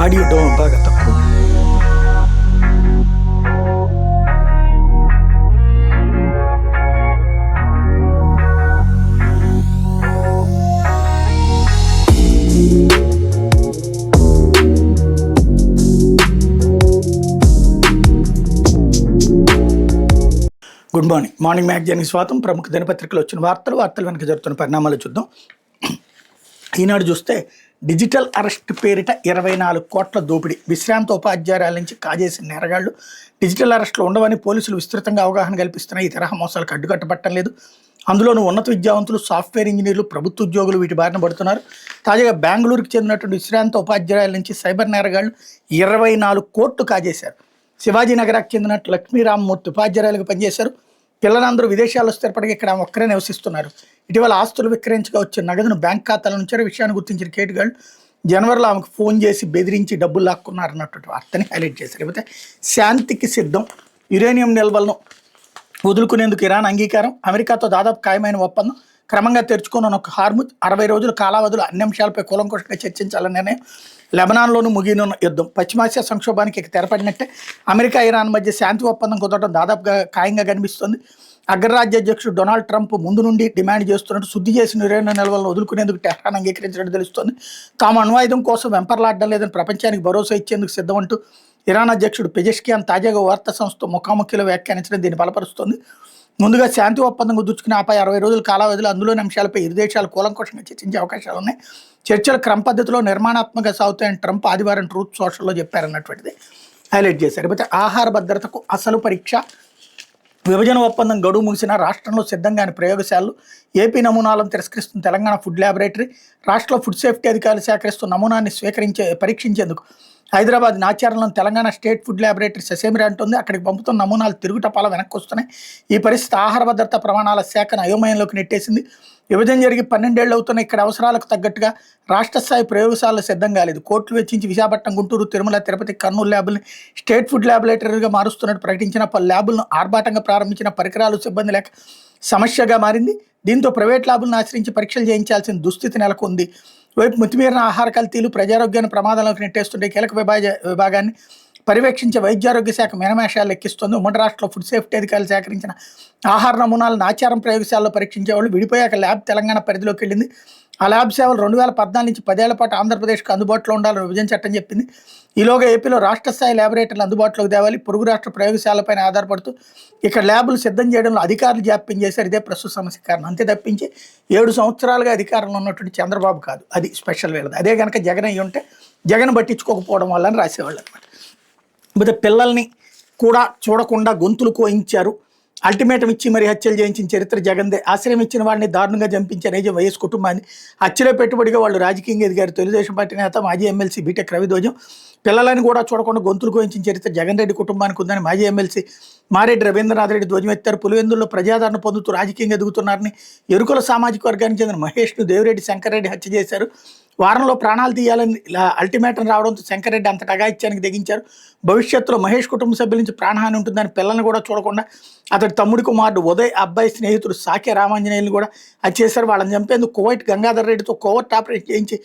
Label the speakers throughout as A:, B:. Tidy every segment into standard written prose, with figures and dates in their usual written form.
A: Audio down బాగా తక్కువ. Good morning. Morning మ్యాగజైన్కి స్వాగతం. ప్రముఖ దినపత్రికలు వచ్చిన వార్తలు వెనక జరుగుతున్న పరిణామాలు చూద్దాం. ఈనాడు చూస్తే డిజిటల్ అరెస్ట్ పేరిట 24 కోట్ల దోపిడీ, విశ్రాంత ఉపాధ్యాయురాల నుంచి కాజేసిన నేరగాళ్లు. డిజిటల్ అరెస్టులు ఉండవని పోలీసులు విస్తృతంగా అవగాహన కల్పిస్తున్న ఈ తరహా మోసాలకు అడ్డుకట్టబట్టం లేదు. అందులోనూ ఉన్నత విద్యావంతులు, సాఫ్ట్వేర్ ఇంజనీర్లు, ప్రభుత్వ ఉద్యోగులు వీటి బారిన పడుతున్నారు. తాజాగా బెంగళూరుకు చెందినటువంటి విశ్రాంత ఉపాధ్యాయుల నుంచి సైబర్ నేరగాళ్లు 24 కోట్లు కాజేశారు. శివాజీ నగరానికి చెందినట్టు లక్ష్మీరామ్మూర్తి ఉపాధ్యాయులుగా పనిచేశారు. పిల్లలందరూ విదేశాల్లో స్థిరపడి ఇక్కడ ఒక్కరే నివసిస్తున్నారు. ఇటీవల ఆస్తులు విక్రయించగా వచ్చిన నగదును బ్యాంక్ ఖాతాల నుంచి విషయాన్ని గుర్తించిన కేటుగాళ్లు జనవరిలో ఆమెకు ఫోన్ చేసి బెదిరించి డబ్బులు లాక్కున్నారన్నటువంటి వార్తని హైలైట్ చేశారు. లేకపోతే శాంతికి సిద్ధం, యురేనియం నిల్వలను వదులుకునేందుకు ఇరాన్ అంగీకారం, అమెరికాతో దాదాపు ఖాయమైన ఒప్పందం, క్రమంగా తెరుచుకున్న ఒక హార్ముజ్, 60 రోజుల కాలావధులు అన్ని అంశాలపై కూలంకషంగా చర్చించాలనే నిర్ణయం, లెబనాన్లోనూ ముగియనున్న యుద్ధం, పశ్చిమాసియా సంక్షోభానికి ఇక తెరపడినట్టే. అమెరికా ఇరాన్ మధ్య శాంతి ఒప్పందం కుదరడం దాదాపుగా ఖాయంగా కనిపిస్తుంది. అగ్రరాజ్య అధ్యక్షుడు డొనాల్డ్ ట్రంప్ ముందు నుండి డిమాండ్ చేస్తున్నట్టు శుద్ధి చేసిన యురేనియం నిల్వలను వదులుకునేందుకు టెహ్రాన్ అంగీకరించినట్టు తెలుస్తోంది. తాము అణ్వాయుధం కోసం వెంపర్లాడడం లేదని ప్రపంచానికి భరోసా ఇచ్చేందుకు సిద్ధమంటూ ఇరాన్ అధ్యక్షుడు పెజెష్కియాన్ తాజాగా వార్తా సంస్థ ముఖాముఖిలో వ్యాఖ్యానించడం దీన్ని బలపరుస్తోంది. ముందుగా శాంతి ఒప్పందం కుదుర్చుకుని ఆపై 60 రోజుల కాలావధిలో అందులోని అంశాలపై ఇరు దేశాలు కూలంకషంగా చర్చించే అవకాశాలు ఉన్నాయి. చర్చలు క్రమ పద్ధతిలో నిర్మాణాత్మకంగా సాగుతాయని ట్రంప్ ఆదివారం ట్రూత్ సోషల్లో చెప్పారన్నటువంటిది హైలైట్ చేశారు. అయితే ఆహార భద్రతకు అసలు పరీక్ష, విభజన ఒప్పందం గడువు ముగిసిన రాష్ట్రంలో సిద్ధంగాని ప్రయోగశాలలు, ఏపీ నమూనాలను తిరస్కరిస్తున్న తెలంగాణ ఫుడ్ ల్యాబొరేటరీ, రాష్ట్రంలో ఫుడ్ సేఫ్టీ అధికారులు సేకరిస్తున్న నమూనాన్ని పరీక్షించేందుకు హైదరాబాద్ నాచారంలోని తెలంగాణ స్టేట్ ఫుడ్ ల్యాబొరేటరీ ససేమిరా అంటుంది. అక్కడికి పంపుతున్న నమూనాలు తిరుగుటపాల వెనక్కి వస్తున్నాయి. ఈ పరిస్థితి ఆహార భద్రతా ప్రమాణాల శాఖను అయోమయంలోకి నెట్టేసింది. విభజన జరిగి 12 ఏళ్ళు అవుతున్న ఇక్కడ అవసరాలకు తగ్గట్టుగా రాష్ట్ర స్థాయి ప్రయోగశాలలు సిద్ధం కాలేదు. కోట్లు వెచ్చించి విశాఖపట్నం, గుంటూరు, తిరుమల, తిరుపతి, కర్నూలు ల్యాబుల్ని స్టేట్ ఫుడ్ ల్యాబొరేటరీగా మారుస్తున్నట్టు ప్రకటించిన పలు ల్యాబులను ఆర్భాటంగా ప్రారంభించిన పరికరాలు, సిబ్బంది లేక సమస్యగా మారింది. దీంతో ప్రైవేట్ ల్యాబులను ఆశ్రయించి పరీక్షలు చేయించాల్సిన దుస్థితి నెలకొంది. వైపు మితిమీరిన ఆహార కల్తీలు ప్రజారోగ్యాన్ని ప్రమాదంలోకి నెట్టేస్తుంటే కీలక విభాగాన్ని పర్యవేక్షించే వైద్యారోగ్య శాఖ మేనమేషాలు లెక్కిస్తుంది. ఉమ్మడి రాష్ట్రంలో ఫుడ్ సేఫ్టీ అధికారులు సేకరించిన ఆహార నమూనాలను ఆచారం ప్రయోగశాలలో పరీక్షించేవాళ్ళు. విడిపోయాక ల్యాబ్ తెలంగాణ పరిధిలోకి వెళ్ళింది. ఆ ల్యాబ్ సేవలు 2014 నుంచి 10 ఏళ్ల పాటు ఆంధ్రప్రదేశ్కు అందుబాటులో ఉండాలని విభజన చట్టం చెప్పింది. ఈలోగా ఏపీలో రాష్ట్ర స్థాయి ల్యాబొరేటరీలు అందుబాటులోకి తేవాలి. పొరుగు రాష్ట్ర ప్రయోగశాలపైన ఆధారపడుతూ ఇక్కడ ల్యాబులు సిద్ధం చేయడంలో అధికారులు జాప్యం చేశారు. ఇదే ప్రస్తుత సమస్య కారణం. అంతే తప్పించి 7 సంవత్సరాలుగా అధికారంలో ఉన్నటువంటి చంద్రబాబు కాదు, అది స్పెషల్ వీళ్ళది. అదే కనుక జగన్ అయ్యి ఉంటే జగన్ పట్టించుకోకపోవడం వల్ల అని రాసేవాళ్ళు అనమాట. అయితే పిల్లల్ని కూడా చూడకుండా గొంతులు కోయించారు, అల్టిమేటం ఇచ్చి మరి హత్యలు చేయించిన చరిత్ర జగన్దే. ఆశ్రయం ఇచ్చిన వాడిని దారుణంగా చంపించే నైజం వైఎస్ కుటుంబాన్ని. హత్యలో పెట్టుబడిగా వాళ్ళు రాజకీయంగా ఎదిగారు. తెలుగుదేశం పార్టీ నేత మాజీ ఎమ్మెల్సీ బీటెక్ రవిధ్వజం. పిల్లలని కూడా చూడకుండా గొంతులు కోయించిన చరిత్ర జగన్ రెడ్డి కుటుంబానికి ఉందని మాజీ ఎమ్మెల్సీ మారెడ్డి రవీంద్రనాథ్ రెడ్డి ధ్వజమెత్తారు. పులివెందుల్లో ప్రజాదరణ పొందుతూ రాజకీయంగా ఎదుగుతున్నారని ఎరుకల సామాజిక వర్గానికి చెందిన మహేష్ను దేవిరెడ్డి శంకర్రెడ్డి హత్య చేశారు. వారంలో ప్రాణాలు తీయాలని అల్టిమేటం రావడంతో శంకర్రెడ్డి అంత అఘాయిత్యానికి దిగించారు. భవిష్యత్తులో మహేష్ కుటుంబ సభ్యుల నుంచి ప్రాణహాని ఉంటుందని పిల్లల్ని కూడా చూడకుండా అతడి తమ్ముడి కుమారుడు ఉదయ్, అబ్బాయి స్నేహితుడు సాకే రామాంజనేయులు కూడా హత్య చేశారు. వాళ్ళని చంపేందుకు కువైట్ గంగాధర్ రెడ్డితో కోవర్ట్ ఆపరేషన్ చేయించి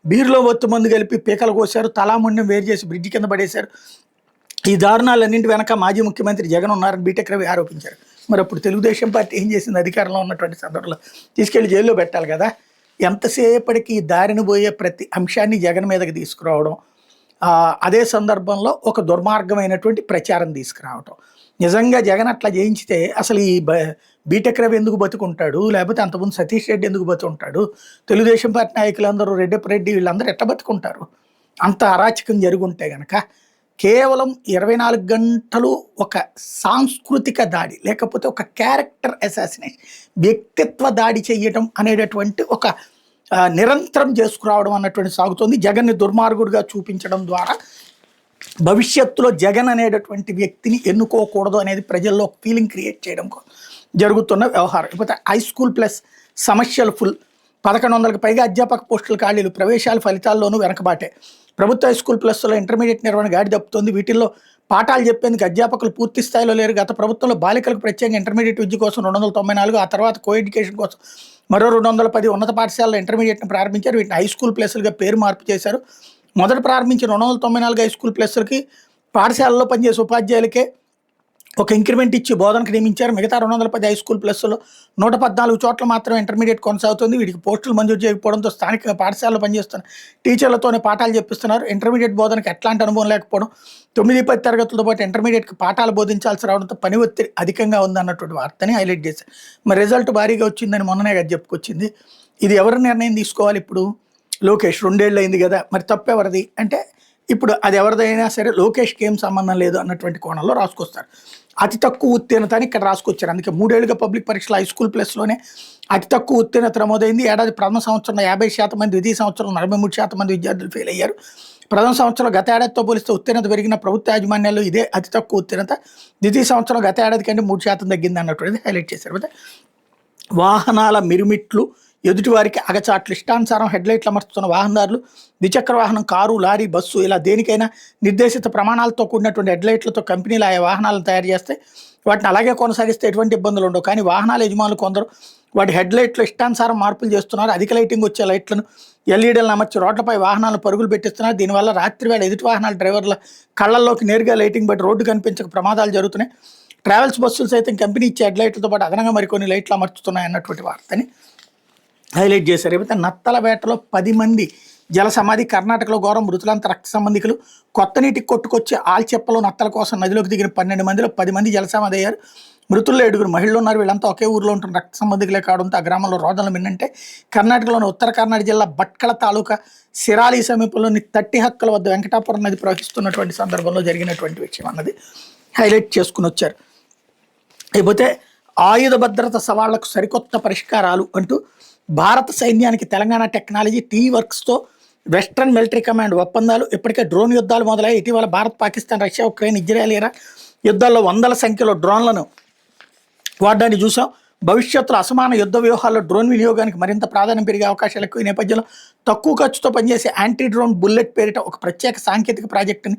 A: బీరులో ఒత్తు మందు కలిపి పీకలు కోశారు. తలాముండం వేరు చేసి బ్రిడ్జి కింద పడేశారు. ఈ దారుణాలన్నింటి వెనక మాజీ ముఖ్యమంత్రి జగన్ ఉన్నారని బీటెక్ రవి ఆరోపించారు. మరి అప్పుడు తెలుగుదేశం పార్టీ ఏం చేసింది? అధికారంలో ఉన్నటువంటి సందర్భంలో తీసుకెళ్లి జైల్లో పెట్టాలి కదా. ఎంతసేపటికి దారిని పోయే ప్రతి అంశాన్ని జగన్ మీదకి తీసుకురావడం, అదే సందర్భంలో ఒక దుర్మార్గమైనటువంటి ప్రచారం తీసుకురావడం. నిజంగా జగన్ అట్లా చేయించితే అసలు ఈ బీటెక్ రవి ఎందుకు బతుకుంటాడు? లేకపోతే అంతకుముందు సతీష్ రెడ్డి ఎందుకు బతుకుంటాడు? తెలుగుదేశం పార్టీ నాయకులందరూ, రెడ్డి వీళ్ళందరూ ఎట్లా బతుకుంటారు? అంత అరాచకం జరుగుంటే గనక కేవలం 24 గంటలు ఒక సాంస్కృతిక దాడి, లేకపోతే ఒక క్యారెక్టర్ అసాసినేషన్, వ్యక్తిత్వ దాడి చేయటం అనేటటువంటి ఒక నిరంతరం చేసుకురావడం అన్నటువంటి సాగుతోంది. జగన్ని దుర్మార్గుడిగా చూపించడం ద్వారా భవిష్యత్తులో జగన్ అనేటటువంటి వ్యక్తిని ఎన్నుకోకూడదు అనేది ప్రజల్లో ఫీలింగ్ క్రియేట్ చేయడం జరుగుతున్న వ్యవహారం. ఇకపోతే హై స్కూల్ ప్లస్ సమస్యలు ఫుల్, 1100కి పైగా అధ్యాపక పోస్టుల ఖాళీలు, ప్రవేశాల ఫలితాల్లోనూ వెనకబాటే. ప్రభుత్వ హై స్కూల్ ప్లస్లో ఇంటర్మీడియట్ నిర్వహణ గాడి తప్పుతోంది. వీటిల్లో పాఠాలు చెప్పేందుకు అధ్యాపకులు పూర్తి స్థాయిలో లేరు. గత ప్రభుత్వంలో బాలికలకు ప్రత్యేకంగా ఇంటర్మీడియట్ విద్య కోసం 294, ఆ తర్వాత కో ఎడ్యుకేషన్ కోసం మరో 210 ఉన్నత పాఠశాలలో ఇంటర్మీడియట్ని ప్రారంభించారు. వీటిని హై స్కూల్ ప్లస్లుగా పేరు మార్పు చేశారు. మొదట ప్రారంభించిన 294 హై స్కూల్ ప్లస్లకి పాఠశాలలో పనిచేసే ఉపాధ్యాయులకే ఒక ఇంక్రిమెంట్ ఇచ్చి బోధనకు నియమించారు. మిగతా 210 హై స్కూల్ ప్లస్లో 114 చోట్ల మాత్రమే ఇంటర్మీడియట్ కొనసాగుతుంది. వీటికి పోస్టులు మంజూరు చేయకపోవడంతో స్థానికంగా పాఠశాలలో పనిచేస్తున్న టీచర్లతోనే పాఠాలు చెప్పిస్తున్నారు. ఇంటర్మీడియట్ బోధనకు ఎట్లాంటి అనుభవం లేకపోవడం, 9-10 తరగతులతో పాటు ఇంటర్మీడియట్కి పాఠాలు బోధించాల్సి రావడంతో పని ఒత్తిడి అధికంగా ఉందన్నటువంటి వార్తని హైలైట్ చేశారు. మరి రిజల్ట్ భారీగా వచ్చిందని మొన్ననే కదా చెప్పుకొచ్చింది. ఇది ఎవరు నిర్ణయం తీసుకోవాలి ఇప్పుడు? లోకేష్ 2 ఏళ్ళు అయింది కదా, మరి తప్పు ఎవరిది అంటే ఇప్పుడు అది ఎవరిదైనా సరే లోకేష్కి ఏం సంబంధం లేదు అన్నటువంటి కోణంలో రాసుకొస్తారు. అతి తక్కువ ఉత్తీర్ణత అని ఇక్కడ రాసుకొచ్చారు. అందుకే 3 ఏళ్ళుగా పబ్లిక్ పరీక్షలు హై స్కూల్ ప్లస్లోనే అతి తక్కువ ఉత్తీర్ణత నమోదైంది. ఏడాది ప్రథమ సంవత్సరంలో 50% మంది, ద్వితీయ సంవత్సరంలో 43% మంది విద్యార్థులు ఫెయిల్ అయ్యారు. ప్రథమ సంవత్సరంలో గత ఏడాదితో పోలిస్తే ఉత్తీర్ణత పెరిగిన ప్రభుత్వ యాజమాన్యాల్లో ఇదే అతి తక్కువ ఉత్తీర్ణత. ద్వితీయ సంవత్సరంలో గత ఏడాది కంటే 3% తగ్గింది అన్నటువంటిది హైలైట్ చేశారు. అయితే వాహనాల మిరుమిట్లు, ఎదుటివారికి అగచాట్లు, ఇష్టానుసారం హెడ్లైట్లు అమర్చుతున్న వాహనదారులు, ద్విచక్ర వాహనం, కారు, లారీ, బస్సు ఇలా దేనికైనా నిర్దేశిత ప్రమాణాలతో కూడినటువంటి హెడ్లైట్లతో కంపెనీలు ఆయా వాహనాలను తయారు చేస్తే వాటిని అలాగే కొనసాగిస్తే ఎటువంటి ఇబ్బందులు ఉండవు. కానీ వాహనాల యజమానులు కొందరు వాటి హెడ్లైట్లు ఇష్టానుసారం మార్పులు చేస్తున్నారు. అధిక లైటింగ్ వచ్చే లైట్లను, ఎల్ఈడీలను అమర్చి రోడ్లపై వాహనాలను పరుగులు పెట్టిస్తున్నారు. దీనివల్ల రాత్రివేళ ఎదుటి వాహనాల డ్రైవర్ల కళ్ళల్లోకి నేరుగా లైటింగ్ బట్టి రోడ్డు కనిపించక ప్రమాదాలు జరుగుతున్నాయి. ట్రావెల్స్ బస్సులు సైతం కంపెనీ ఇచ్చే హెడ్లైట్లతో పాటు అదనంగా మరికొన్ని లైట్లు అమర్చుతున్నాయి అన్నటువంటి వార్తని హైలైట్ చేశారు. అయితే నత్తల వేటలో 10 మంది జల సమాధి, కర్ణాటకలో ఘోరం, మృతులంతా రక్త సంబంధికులు. కొత్త నీటికి కొట్టుకొచ్చి ఆల్చెప్పలో నత్తల కోసం నదిలోకి దిగిన 12 మందిలో 10 మంది జల సమాధి అయ్యారు. మృతుల్లో 7 మహిళలు ఉన్నారు. వీళ్ళంతా ఒకే ఊరిలో ఉంటున్న రక్త సంబంధికులే కావడంతో ఆ గ్రామంలో రోదనలు మిన్నంటే కర్ణాటకలోని ఉత్తర కర్ణాటక జిల్లా భట్కళ తాలూకా సిరాలి సమీపంలోని తట్టి హక్కల వద్ద వెంకటాపురం నది ప్రవహిస్తున్నటువంటి సందర్భంలో జరిగినటువంటి విషయం అన్నది హైలైట్ చేసుకుని వచ్చారు. అయిపోతే ఆయుధ భద్రత సవాళ్లకు సరికొత్త పరిష్కారాలు అంటూ భారత సైన్యానికి తెలంగాణ టెక్నాలజీ వర్క్స్తో వెస్ట్రన్ మిలిటరీ కమాండ్ ఒప్పందాలు. ఇప్పటికే డ్రోన్ యుద్ధాలు మొదలై ఇటీవల Bharat, Pakistan, Russia, Ukraine, Israel, Iran యుద్ధాల్లో వందల సంఖ్యలో డ్రోన్లను వాడడాన్ని చూసాం. భవిష్యత్తులో అసమాన యుద్ధ వ్యూహాల్లో డ్రోన్ వినియోగానికి మరింత ప్రాధాన్యం పెరిగే అవకాశాలు ఎక్కువ. ఈ నేపథ్యంలో తక్కువ ఖర్చుతో పనిచేసే యాంటీ డ్రోన్ బుల్లెట్ పేరిట ఒక ప్రత్యేక సాంకేతిక ప్రాజెక్టుని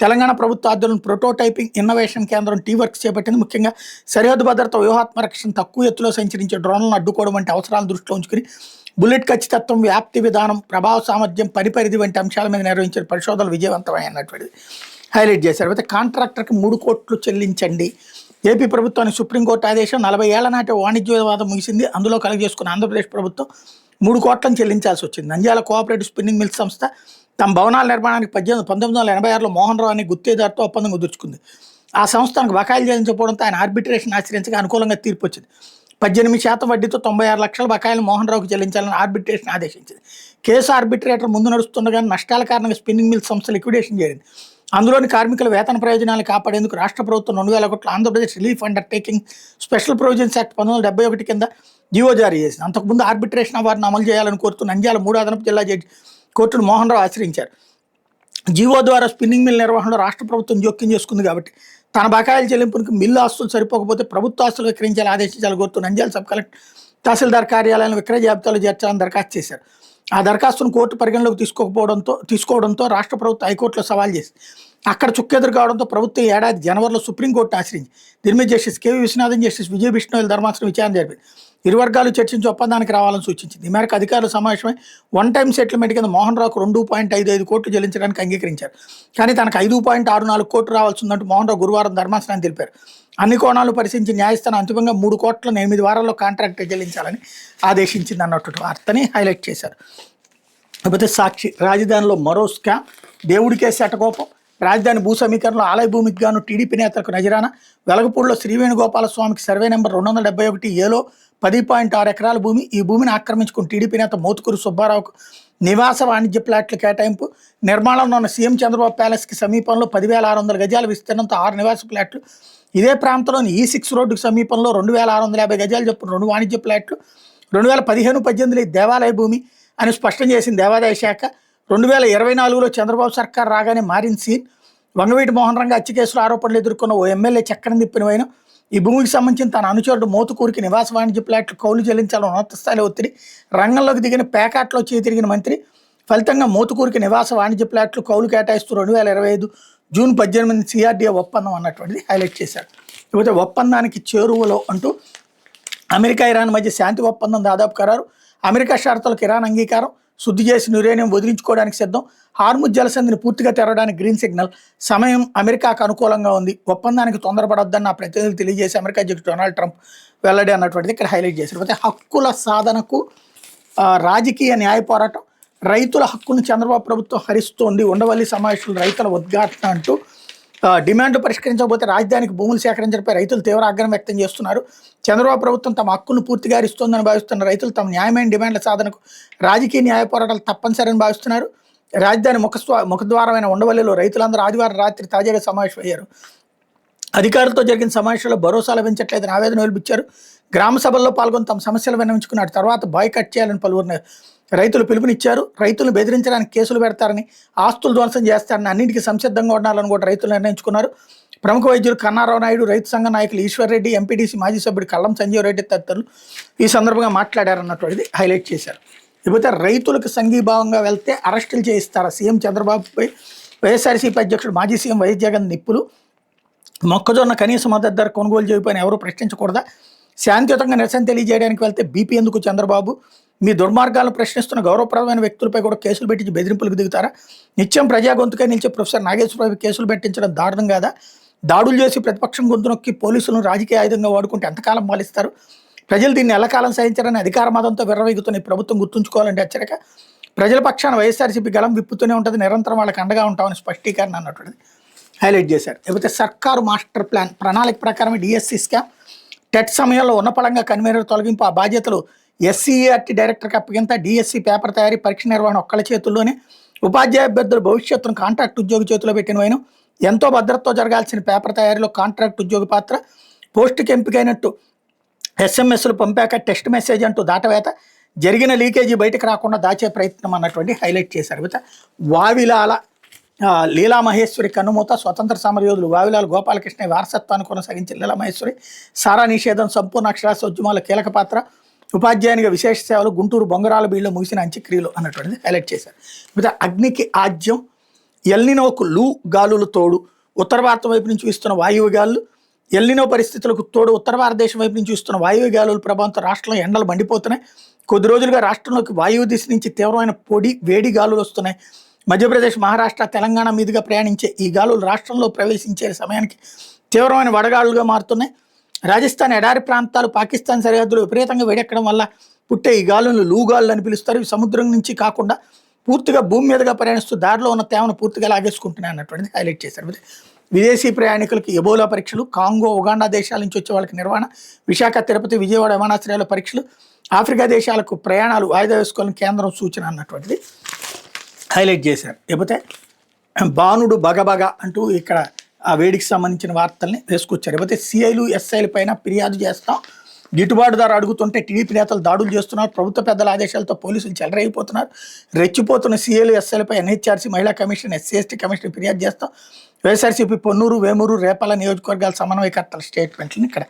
A: తెలంగాణ ప్రభుత్వ ఆధ్వర్యంలో ప్రోటోటైపింగ్ ఇన్నోవేషన్ కేంద్రం వర్క్స్ చేపట్టింది. ముఖ్యంగా సరిహద్దు భద్రత, వ్యూహాత్మక రక్షణ, తక్కువ ఎత్తులో సంచరించే డ్రోన్లను అడ్డుకోవడం వంటి అవసరాలను దృష్టిలో ఉంచుకుని బుల్లెట్ ఖచ్చితత్వం, వ్యాప్తి విధానం, ప్రభావ సామర్థ్యం, పరిపరిధి వంటి అంశాల మీద నిర్వహించిన పరిశోధనలు విజయవంతమైనటువంటిది హైలైట్ చేశారు. అయితే కాంట్రాక్టర్కి 3 కోట్లు చెల్లించండి. ఏపీ ప్రభుత్వానికి సుప్రీంకోర్టు ఆదేశం. 40 ఏళ్ల నాటి వాణిజ్య వివాదం ముగిసింది. అందులో కలెక్ట్ చేసుకున్న ఆంధ్రప్రదేశ్ ప్రభుత్వం 3 కోట్లను చెల్లించాల్సి వచ్చింది. నంద్యాల కోఆపరేటివ్ స్పిన్నింగ్ మిల్స్ సంస్థ తమ భవనాల నిర్మాణానికి 1986లో మోహన్ రావు అనే గుత్తేదారుతో ఒప్పందం కుదుర్చుకుంది. ఆ సంస్థకు బకాయిలు చెల్లించకపోవడంతో ఆయన ఆర్బిట్రేషన్ ఆశ్రయించగా అనుకూలంగా తీర్పు వచ్చింది. 18% వడ్డీతో 96 లక్షల బకాయిలు మోహన్ రావుకి చెల్లించాలని ఆర్బిట్రేషన్ ఆదేశించింది. కేసు ఆర్బిట్రేటర్ ముందు నడుస్తుండగానే నష్టాల కారణంగా స్పిన్నింగ్ మిల్స్ సంస్థ లిక్విడేషన్ చేరింది. అందులోని కార్మికుల వేతన ప్రయోజనాలు కాపాడేందుకు రాష్ట్ర ప్రభుత్వం 2,000 కోట్ల Andhra Pradesh relief undertaking special provisions act 1971 కింద జీవో జారీ చేసింది. అంతకుముందు ఆర్బిట్రేషన్ అవార్డును అమలు చేయాలని కోరుతూ నంద్యాల 3 అదనపు జిల్లా జడ్జి కోర్టును మోహన్ రావు ఆశ్రయించారు. జీవో ద్వారా స్పిన్నింగ్ మిల్ నిర్వహణలో రాష్ట్ర ప్రభుత్వం జోక్యం చేసుకుంది కాబట్టి తన బకాయిల చెల్లింపునికి మిల్లు ఆస్తులు సరిపోకపోతే ప్రభుత్వ ఆస్తులు విక్రయించాలని ఆదేశించాలని కోరుతూ నంద్యాల సబ్ కలెక్టర్, తహసీల్దార్ కార్యాలయాలను విక్రయ జాబితాలో చేర్చాలని దరఖాస్తు చేశారు. ఆ దరఖాస్తును కోర్టు పరిగణలోకి తీసుకోవడంతో రాష్ట్ర ప్రభుత్వం హైకోర్టులో సవాల్ చేసింది. అక్కడ చుక్కెదురు కావడంతో ప్రభుత్వం ఏడాది జనవరిలో సుప్రీంకోర్టును ఆశ్రయించి దీని మీద జస్టిస్ కేవీ విశ్వనాథన్, జస్టిస్ విజయ బిష్ణోయ్ ధర్మాసనం విచారణ జరిపింది. ఇరు వర్గాలు చర్చించి ఒప్పందానికి రావాలని సూచించింది. ఈ మేరకు అధికారుల సమావేశమై వన్ టైం సెటిల్మెంట్ కింద మోహన్ రావుకు 2.55 కోట్లు చెల్లించడానికి అంగీకరించారు. కానీ తనకు 5.64 కోట్లు రావాల్సిందంటూ మోహన్ రావు గురువారం ధర్మాసనాన్ని తెలిపారు. అన్ని కోణాలు పరిశీలించి న్యాయస్థానం అంతిమంగా 3 కోట్లను 8 వారాల్లో కాంట్రాక్ట్ చెల్లించాలని ఆదేశించింది అన్నట్టు వార్తని హైలైట్ చేశారు. కాకపోతే సాక్షి రాజధానిలో మరో స్కామ్, దేవుడికే శటకోపం. రాజధాని భూ సమీకరణలో ఆలయ భూమికి గాను టీడీపీ నేతలకు నజరాన. వెలగపూడిలో శ్రీవేణుగోపాల స్వామికి సర్వే నెంబర్ 271 ఏలో 10.6 ఎకరాల భూమి. ఈ భూమిని ఆక్రమించుకుని టీడీపీ నేత మోతుకూరు సుబ్బారావుకు నివాస వాణిజ్య ప్లాట్ల కేటాయింపు. నిర్మాణంలో ఉన్న సీఎం చంద్రబాబు ప్యాలెస్కి సమీపంలో 10,600 గజాల విస్తీర్ణంతో 6 నివాస ప్లాట్లు. ఇదే ప్రాంతంలోని E6 రోడ్డుకు సమీపంలో 2,650 గజాలు చొప్పున 2 వాణిజ్య ప్లాట్లు. 2015-18 దేవాలయ భూమి అని స్పష్టం చేసింది దేవాదాయ శాఖ. 2024లో చంద్రబాబు సర్కార్ రాగానే మారిన సీన్. వంగవీటి మోహన్ రంగ హత్య కేసులో ఆరోపణలు ఎదుర్కొన్న ఓ ఎమ్మెల్యే చక్కని తిప్పిన వైన ఈ భూమికి సంబంధించిన తన అనుచరుడు మోతుకూరికి నివాస వాణిజ్య ప్లాట్లు కౌలు చెల్లించాలని ఉన్నత స్థాయిలో ఒత్తిడి. రంగంలోకి దిగిన పేకాట్లో చేతిరిగిన మంత్రి. ఫలితంగా మోతుకూరికి నివాస వాణిజ్య ప్లాట్లు కౌలు కేటాయిస్తూ 2025 జూన్ 18 CRDA ఒప్పందం అన్నటువంటిది హైలైట్ చేశారు. ఇకపోతే ఒప్పందానికి చేరువలో అంటూ అమెరికా, ఇరాన్ మధ్య శాంతి ఒప్పందం దాదాపు ఖరారు. అమెరికా షరతులకు ఇరాన్ అంగీకారం. శుద్ధి చేసిన యురేనియం వదిలించుకోవడానికి సిద్ధం. హార్ముజ్ జలసంధిని పూర్తిగా తెరవడానికి గ్రీన్ సిగ్నల్. సమయం అమెరికాకు అనుకూలంగా ఉంది. ఒప్పందానికి తొందరపడొద్దని నా ప్రతినిధులు తెలియజేసి అమెరికా అధ్యక్షుడు డొనాల్డ్ ట్రంప్ వెల్లడి అన్నటువంటిది ఇక్కడ హైలైట్ చేశారు. అయితే హక్కుల సాధనకు రాజకీయ న్యాయ పోరాటం, రైతుల హక్కును చంద్రబాబు ప్రభుత్వం హరిస్తోంది, ఉండవల్లి సమావేశంలో రైతుల ఉద్ఘాటన అంటూ డిమాండ్లు పరిష్కరించకపోతే రాజధానికి భూములు సేకరించడంపై రైతులు తీవ్ర ఆగ్రహం వ్యక్తం చేస్తున్నారు. చంద్రబాబు ప్రభుత్వం తమ హక్కును పూర్తిగా హరిస్తోందని భావిస్తున్న రైతులు తమ న్యాయమైన డిమాండ్ల సాధనకు రాజకీయ న్యాయ పోరాటాలు తప్పనిసరని భావిస్తున్నారు. రాజధాని ముఖద్వారమైన ఉండవల్లిలో రైతులందరూ ఆదివారం రాత్రి తాజాగా సమావేశమయ్యారు. అధికారులతో జరిగిన సమావేశంలో భరోసా లభించట్లేదని ఆవేదన వెలిపించారు. గ్రామ సభల్లో పాల్గొని తమ సమస్యలు విన్నవించుకున్నారు. తర్వాత బాయ్కట్ చేయాలని పలువురు రైతులు పిలుపునిచ్చారు. రైతులను బెదిరించడానికి కేసులు పెడతారని, ఆస్తులు ధ్వంసం చేస్తారని, అన్నింటికీ సంసిద్ధంగా ఉండాలని కూడా రైతులు నిర్ణయించుకున్నారు. ప్రముఖ వైద్యులు కన్నారావు నాయుడు, రైతు సంఘ నాయకులు ఈశ్వర్ రెడ్డి, ఎంపీటీసీ మాజీ సభ్యుడు కల్లం సంజీవ్ రెడ్డి తదితరులు ఈ సందర్భంగా మాట్లాడారన్నటువంటిది హైలైట్ చేశారు. ఇకపోతే రైతులకు సంఘీభావంగా వెళ్తే అరెస్టులు చేయిస్తారా? సీఎం చంద్రబాబుపై వైఎస్ఆర్సీపీ అధ్యక్షుడు మాజీ సీఎం వైఎస్ జగన్ నిప్పులు. మొక్కజొన్న కనీస మద్దతు ధర కొనుగోలు చేయకపోయినా ఎవరూ ప్రశ్నించకూడదా? శాంతియుతంగా నిరసన తెలియజేయడానికి వెళ్తే బీపీ ఎందుకు చంద్రబాబు? మీ దుర్మార్గాలను ప్రశ్నిస్తున్న గౌరవప్రదమైన వ్యక్తులపై కూడా కేసులు పెట్టించి బెదిరింపులకు దిగుతారా? నిత్యం ప్రజా గొంతుకై నిలిచే ప్రొఫెసర్ నాగేశ్వరరావు కేసులు పెట్టించడం దారుణం కాదా? దాడులు చేసి ప్రతిపక్షం గొంతు నొక్కి పోలీసులను రాజకీయ ఆయుధంగా వాడుకుంటే ఎంతకాలం పాలిస్తారు? ప్రజలు దీన్ని ఎల్లకాలం సహించారని అధికార మతంతో విర్రవీగుతున్న ఈ ప్రభుత్వం గుర్తుంచుకోవాలంటే హెచ్చరిక. ప్రజల పక్షాన వైఎస్ఆర్సీపీ గళం విప్పుతూనే ఉంటుంది, నిరంతరం వాళ్ళకి అండగా ఉంటామని స్పష్టీకరణ అన్నటువంటిది హైలైట్ చేశారు. లేకపోతే సర్కారు మాస్టర్ ప్లాన్ ప్రణాళిక ప్రకారమే డిఎస్సీ స్కామ్. టెట్ సమయంలో ఉన్నపళంగా కన్వీనర్ తొలగింపు, ఆ బాధ్యతలు ఎస్సీఆర్టీ డైరెక్టర్కి అప్పగింత. డిఎస్సీ పేపర్ తయారీ, పరీక్ష నిర్వహణ ఒక్కళ్ళ చేతుల్లోనే. ఉపాధ్యాయ అభ్యర్థుల భవిష్యత్తును కాంట్రాక్ట్ ఉద్యోగి చేతిలో పెట్టిన వైనం. ఎంతో భద్రతతో జరగాల్సిన పేపర్ తయారీలో కాంట్రాక్ట్ ఉద్యోగి పాత్ర. పోస్టుకి ఎంపికైనట్టు ఎస్ఎంఎస్లు పంపాక టెక్స్ట్ మెసేజ్ అంటూ దాటవేత. జరిగిన లీకేజీ బయటకు రాకుండా దాచే ప్రయత్నం అన్నటువంటి హైలైట్ చేశారు. వావిలాల లీలామహేశ్వరి కన్నుమూత. స్వతంత్ర సమరయోధులు వావిలాల గోపాలకృష్ణ వారసత్వాన్ని కొనసాగించిన లీలామహేశ్వరి సారా నిషేధం, సంపూర్ణ అక్షరాస్యత ఉద్యమాల కీలక పాత్ర. ఉపాధ్యాయునిగా విశేష సేవలు, గుంటూరు బొంగరాల బీళ్ళలో ముగిసిన అంత్యక్రియలు అన్నటువంటిది హైలైట్ చేశారు. అగ్నికి ఆజ్యం, ఎల్నినోకు లూ గాలులు తోడు. ఉత్తర భారతం వైపు నుంచి వీస్తున్న వాయువు గాలులు, ఎల్నినో పరిస్థితులకు తోడు ఉత్తర భారతదేశం వైపు నుంచి వీస్తున్న వాయువు గాలుల ప్రభావంతో రాష్ట్రంలో ఎండలు మండిపోతున్నాయి. కొద్ది రోజులుగా రాష్ట్రంలోకి వాయువు దిశ నుంచి తీవ్రమైన వేడి గాలులు వస్తున్నాయి. మధ్యప్రదేశ్, మహారాష్ట్ర, తెలంగాణ మీదుగా ప్రయాణించే ఈ గాలులు రాష్ట్రంలో ప్రవేశించే సమయానికి తీవ్రమైన వడగాలులుగా మారుతున్నాయి. రాజస్థాన్ ఎడారి ప్రాంతాలు, పాకిస్తాన్ సరిహద్దులు విపరీతంగా వేడెక్కడం వల్ల పుట్టే ఈ గాలులను లూగాలు అని పిలుస్తారు. ఇవి సముద్రం నుంచి కాకుండా పూర్తిగా భూమి మీదుగా ప్రయాణిస్తూ దారిలో ఉన్న తేమను పూర్తిగా లాగేసుకుంటున్నాయి అన్నటువంటిది హైలైట్ చేశారు. విదేశీ ప్రయాణికులకు ఎబోలా పరీక్షలు, కాంగో, ఉగాండా దేశాల నుంచి వచ్చే వాళ్ళకి నిర్వహణ, విశాఖ, తిరుపతి, విజయవాడ విమానాశ్రయాల పరీక్షలు, ఆఫ్రికా దేశాలకు ప్రయాణాలు వాయిదా వేసుకోవాలని కేంద్రం సూచన అన్నటువంటిది హైలైట్ చేశారు. లేకపోతే బాణుడు బగబగ అంటూ ఇక్కడ ఆ వేడికి సంబంధించిన వార్తల్ని వేసుకొచ్చారు. లేకపోతే సిఐలు, ఎస్ఐల పైన ఫిర్యాదు చేస్తాం, గిట్టుబాటు ధర అడుగుతుంటే టీడీపీ నేతలు దాడులు చేస్తున్నారు. ప్రభుత్వ పెద్దల ఆదేశాలతో పోలీసులు చెలరైపోతున్నారు. రెచ్చిపోతున్న సీఏలు, ఎస్ఐలపై ఎన్హెచ్ఆర్సీ, మహిళా కమిషన్, ఎస్సీ ఎస్టీ కమిషన్ ఫిర్యాదు చేస్తాం. వైఎస్ఆర్సీపీ పొన్నూరు, వేమూరు, రేపల నియోజకవర్గాల సమన్వయకర్తల స్టేట్మెంట్లను ఇక్కడ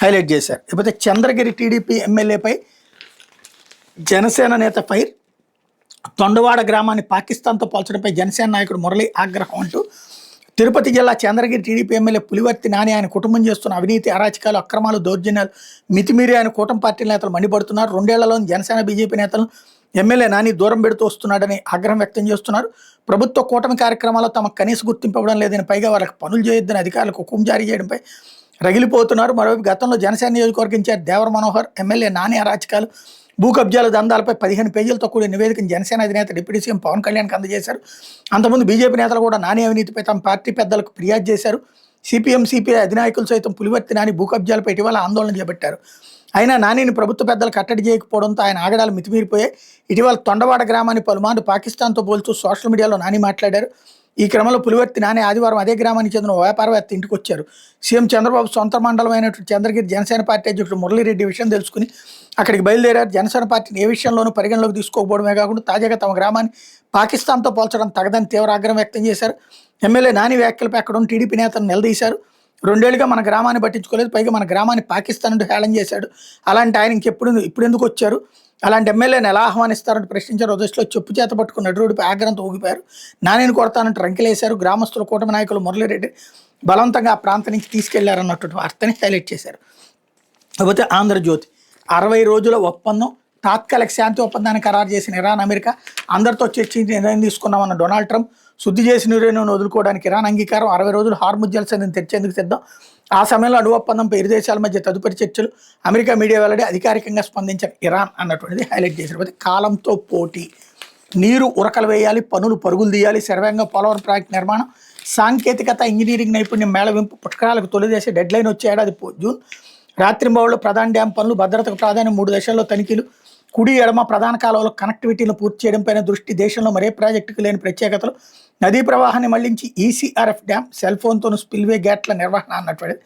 A: హైలైట్ చేశారు. లేకపోతే చంద్రగిరి టీడీపీ ఎమ్మెల్యేపై జనసేన నేత ఫైర్. తొండవాడ గ్రామాన్ని పాకిస్తాన్తో పోల్చడంపై జనసేన నాయకుడు మురళి ఆగ్రహం అంటూ. తిరుపతి జిల్లా చంద్రగిరి టీడీపీ ఎమ్మెల్యే పులివర్తి నాని ఆయన కుటుంబం చేస్తున్న అవినీతి, అరాచకాలు, అక్రమాలు, దౌర్జన్యాలు మితిమీరి ఆయన కూటమి పార్టీ నేతలు మండిపడుతున్నారు. 2 ఏళ్లలో జనసేన బీజేపీ నేతలను ఎమ్మెల్యే నాని దూరం పెడుతూ వస్తున్నాడని ఆగ్రహం వ్యక్తం చేస్తున్నారు. ప్రభుత్వ కూటమి కార్యక్రమాల్లో తమకు కనీస గుర్తింపు ఇవ్వడం లేదని, పైగా వాళ్ళకి పనులు చేయొద్దని అధికారులకు హుకుం జారీ చేయడంపై రగిలిపోతున్నారు. మరోవైపు గతంలో జనసేన నియోజకవర్గం ఇన్ఛార్జ్ దేవర మనోహర్ ఎమ్మెల్యే నాని అరాచకాలు, భూ కబ్జాల దందాలపై 15 పేజీలతో కూడిన నివేదికను జనసేన అధినేత డిప్యూటీ సీఎం పవన్ కళ్యాణ్కి అందజేశారు. అంతకుముందు బీజేపీ నేతలు కూడా నాని అవినీతిపై తమ పార్టీ పెద్దలకు ఫిర్యాదు చేశారు. సిపిఎం, సిపిఐ అధినాయకులు సైతం పులివర్తి నాని భూ కబ్జాలపై ఇటీవల ఆందోళన చేపట్టారు. అయినా నానిని ప్రభుత్వ పెద్దలు కట్టడి చేయకపోవడంతో ఆయన ఆగడాలు మితిమీరిపోయాయి. ఇటీవల తొండవాడ గ్రామాన్ని పలుమార్లు పాకిస్తాన్తో పోల్చూ సోషల్ మీడియాలో నాని మాట్లాడారు. ఈ క్రమంలో పులివర్తి నాని ఆదివారం అదే గ్రామానికి చెందిన వ్యాపారవేత్త ఇంటికి వచ్చారు. సీఎం చంద్రబాబు సొంత మండలం అయినటువంటి చంద్రగిరి జనసేన పార్టీ అధ్యక్షుడు మురళీరెడ్డి విషయం తెలుసుకుని అక్కడికి బయలుదేరారు. జనసేన పార్టీని ఏ విషయంలోనూ పరిగణలోకి తీసుకోకపోవడమే కాకుండా తాజాగా తమ గ్రామాన్ని పాకిస్తాన్తో పోల్చడం తగదని తీవ్ర ఆగ్రహం వ్యక్తం చేశారు. ఎమ్మెల్యే నాని వ్యాఖ్యలపై అక్కడ ఉన్న టీడీపీ నేతను నిలదీశారు. 2 ఏళ్లుగా మన గ్రామాన్ని పట్టించుకోలేదు, పైగా మన గ్రామాన్ని పాకిస్తాన్ నుండి హేళన చేశాడు. అలాంటి ఆయన ఇప్పుడు ఎందుకు వచ్చారు, అలాంటి ఎమ్మెల్యేని ఎలా ఆహ్వానిస్తారంటూ ప్రశ్నించారు. దృష్టిలో చెప్పు చేత పట్టుకున్న నడురుడిపై ఆగ్రహంతో ఊగిపోయారు. నానిని కొడతానంటూ రంకెలేశారు. గ్రామస్తుల కూటమి నాయకులు మురళీరెడ్డి బలవంతంగా ఆ ప్రాంతం నుంచి తీసుకెళ్లారన్నటువంటి వార్తని హైలైట్ చేశారు. కాకపోతే ఆంధ్రజ్యోతి 60 రోజుల ఒప్పందం తాత్కాలిక శాంతి ఒప్పందాన్ని ఖరారు చేసిన ఇరాన్, అమెరికా, అందరితో చర్చించి నిర్ణయం తీసుకున్నామన్న డొనాల్డ్ ట్రంప్, శుద్ధి చేసిన యురేనియం వదులుకోవడానికి ఇరాన్ అంగీకారం, 60 రోజులు హార్ముజ్ జలసంధిని తెరిచేందుకు సిద్ధం. ఆ సమయంలో అణు ఒప్పందంపై ఇరు దేశాల మధ్య తదుపరి చర్చలు, అమెరికా మీడియా వెల్లడి, అధికారికంగా స్పందించిన ఇరాన్ అన్నటువంటిది హైలైట్ చేశారు. కాలంతో పోటీ, నీరు ఉరకలు వేయాలి, పనులు పరుగులు తీయాలి, శరవేగంగా పోలవరం ప్రాజెక్టు నిర్మాణం, సాంకేతికత, ఇంజనీరింగ్ నైపుణ్యం మేళవింపు, పుష్కరాలకు తొలిదేశ డెడ్లైన్ వచ్చే ఏడాది జూన్, రాత్రింబవళ్ళు ప్రధాన డ్యాం పనులు, భద్రతకు ప్రాధాన్యం, 3 దశల్లో తనిఖీలు, కుడి ఎడమ ప్రధాన కాలువలో కనెక్టివిటీలను పూర్తి చేయడంపైన దృష్టి, దేశంలో మరే ప్రాజెక్టుకు లేని ప్రత్యేకతలు, నదీ ప్రవాహాన్ని మళ్లించి ఈసీఆర్ఎఫ్ డ్యామ్, సెల్ ఫోన్తోను స్పిల్వే గేట్ల నిర్వహణ అన్నటువంటిది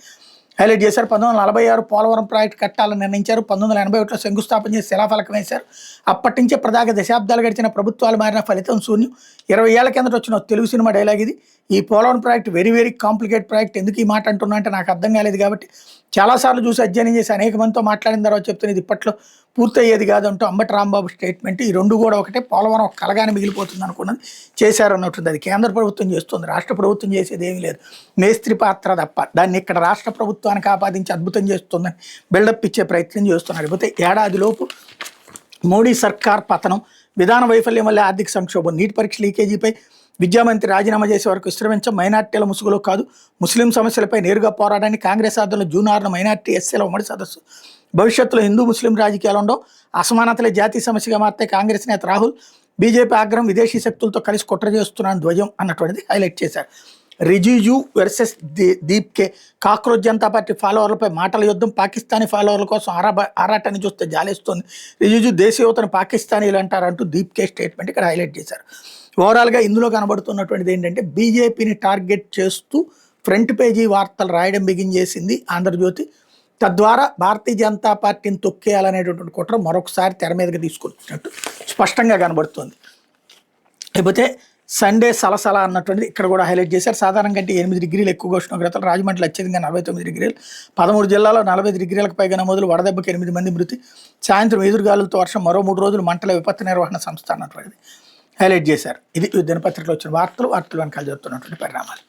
A: హైలైట్ చేశారు. 1946 పోలవరం ప్రాజెక్టు కట్టాలని నిర్ణయించారు. 1981లో శంకుస్థాపన చేసి శిలాఫలకం వేశారు. అప్పటి నుంచే ప్రధాన దశాబ్దాలు గడిచిన ప్రభుత్వాలు మారిన ఫలితం శూన్యం. 20 ఏళ్ల కిందట వచ్చిన తెలుగు సినిమా డైలాగ్ ఇది. ఈ Polavaram project very very complicate project. ఎందుకు ఈ మాట అంటున్నా అంటే నాకు అర్థం కాలేదు కాబట్టి చాలాసార్లు చూసి అధ్యయనం చేసి అనేక మందితో మాట్లాడిన తర్వాత చెప్తున్నది ఇప్పట్లో పూర్తయ్యేది కాదంటూ అంబటి రాంబాబు స్టేట్మెంట్. ఈ రెండు కూడా ఒకటే, పోలవరం ఒక కలగానే మిగిలిపోతుంది అనుకున్నది చేశారు అన్నట్టుంది. అది కేంద్ర ప్రభుత్వం చేస్తుంది, రాష్ట్ర ప్రభుత్వం చేసేది ఏమీ లేదు, మేస్త్రి పాత్ర తప్ప. దాన్ని ఇక్కడ రాష్ట్ర ప్రభుత్వానికి ఆపాదించి అద్భుతం చేస్తుందని బిల్డప్ ఇచ్చే ప్రయత్నం చేస్తున్నారు. లేకపోతే ఏడాదిలోపు మోడీ సర్కార్ పతనం, విధాన వైఫల్యం వల్ల ఆర్థిక సంక్షోభం, నీటి పరీక్ష లీకేజీపై విద్యామంత్రి రాజీనామా చేసే వరకు విశ్రమించం, మైనార్టీల ముసుగులో కాదు ముస్లిం సమస్యలపై నేరుగా పోరాడడానికి కాంగ్రెస్ ఆధ్వర్యంలో జూన్ 6న మైనార్టీ ఎస్సీల ఉమ్మడి సదస్సు, భవిష్యత్తులో హిందూ ముస్లిం రాజకీయాలు ఉండవు, అసమానతలే జాతీయ సమస్యగా మారితే కాంగ్రెస్ నేత రాహుల్, బీజేపీ ఆగ్రహం, విదేశీ శక్తులతో కలిసి కుట్ర చేస్తున్నాను ధ్వజం అన్నటువంటిది హైలైట్ చేశారు. రిజిజు వర్సెస్ దీప్కే, కాక్రోచ్ జనతా పార్టీ ఫాలోవర్లపై మాటల యుద్ధం, పాకిస్తానీ ఫాలోవర్ల కోసం ఆరాటాన్ని చూస్తే జాలేస్తుంది, రిజిజు దేశ యువతను పాకిస్తానీలు అంటారంటూ దీప్కే స్టేట్మెంట్ ఇక్కడ హైలైట్ చేశారు. ఓవరాల్గా ఇందులో కనబడుతున్నటువంటిది ఏంటంటే బీజేపీని టార్గెట్ చేస్తూ ఫ్రంట్ పేజీ వార్తలు రాయడం బిగించేసింది ఆంధ్రజ్యోతి. తద్వారా భారతీయ జనతా పార్టీని తొక్కేయాలనేటటువంటి కుట్ర మరొకసారి తెర మీదకి తీసుకొచ్చినట్టు స్పష్టంగా కనబడుతుంది. లేకపోతే సండే సలసల అన్నటువంటిది ఇక్కడ కూడా హైలైట్ చేశారు. సాధారణ కంటే 8 డిగ్రీలు ఎక్కువ ఉష్ణోగ్రతలు, రాజమండ్రిలో అత్యధికంగా 49 డిగ్రీలు, 13 జిల్లాల్లో 40 డిగ్రీలకు పైగా నమోదులు, వడదెబ్బకి 8 మంది మృతి, సాయంత్రం ఎదురుగాలులతో వర్షం, మరో 3 రోజులు మంటల విపత్తు నిర్వహణ సంస్థ అన్నటువంటిది హైలైట్ చేశారు. ఇది దినపత్రికలో వచ్చిన వార్తలు వెనకాల జరుగుతున్నటువంటి పరిణామాలు.